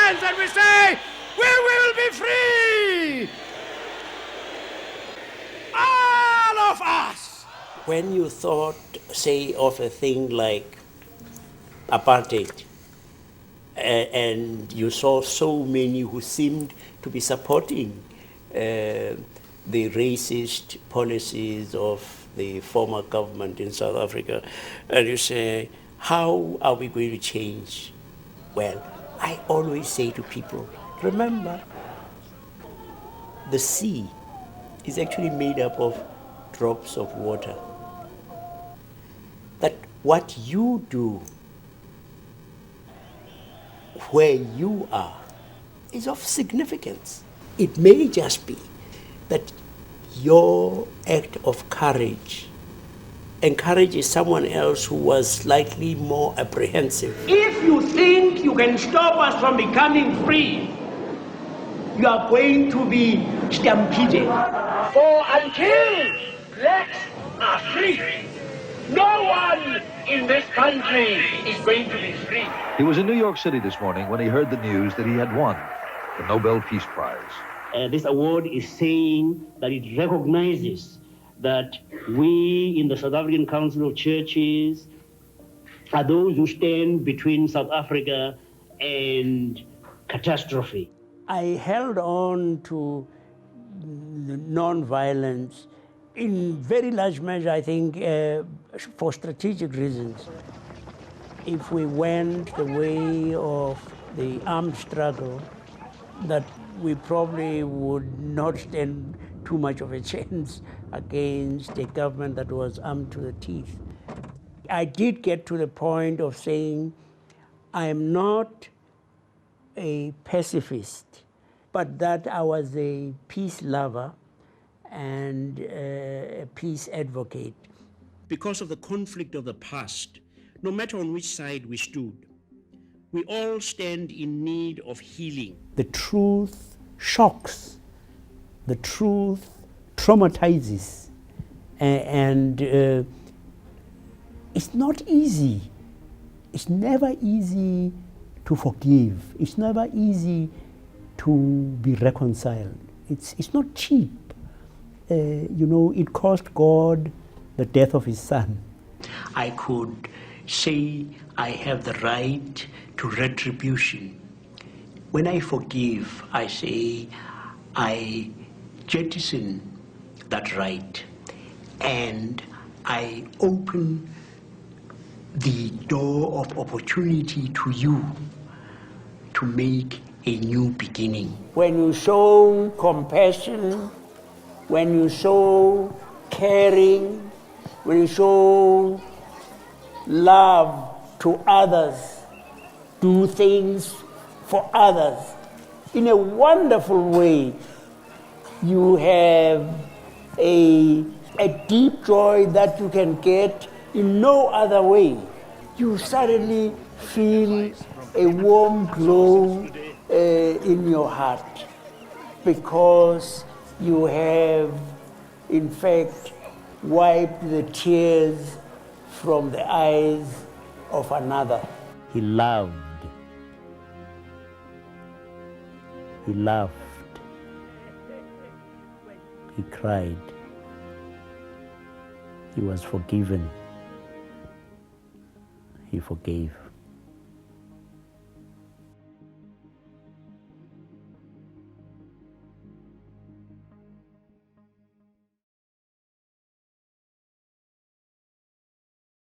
hands and we say, we will be free! All of us! When you thought, say, of a thing like apartheid, and you saw so many who seemed to be supporting the racist policies of the former government in South Africa, and you say, how are we going to change? Well, I always say to people, remember, the sea is actually made up of drops of water. That what you do where you are is of significance. It may just be that your act of courage encourages someone else who was slightly more apprehensive. If you think you can stop us from becoming free, you are going to be stampeded. For until blacks are free, no one in this country is going to be free. He was in New York City this morning when he heard the news that he had won the Nobel Peace Prize. This award is saying that it recognizes that we in the South African Council of Churches are those who stand between South Africa and catastrophe. I held on to non-violence in very large measure, I think, for strategic reasons. If we went the way of the armed struggle, that we probably would not stand too much of a chance against a government that was armed to the teeth. I did get to the point of saying, I am not a pacifist, but that I was a peace lover and a peace advocate. Because of the conflict of the past, no matter on which side we stood, we all stand in need of healing. The truth shocks, the truth traumatizes, and it's not easy. It's never easy to forgive. It's never easy to be reconciled. It's not cheap. It cost God the death of his son. I could say I have the right to retribution. When I forgive, I say I jettison that right and I open the door of opportunity to you to make a new beginning. When you show compassion, when you show caring, when you show love to others, do things for others in a wonderful way, you have a deep joy that you can get in no other way. You suddenly feel a warm glow in your heart because you have, in fact, wiped the tears from the eyes of another. He loved. He laughed. He cried. He was forgiven. He forgave.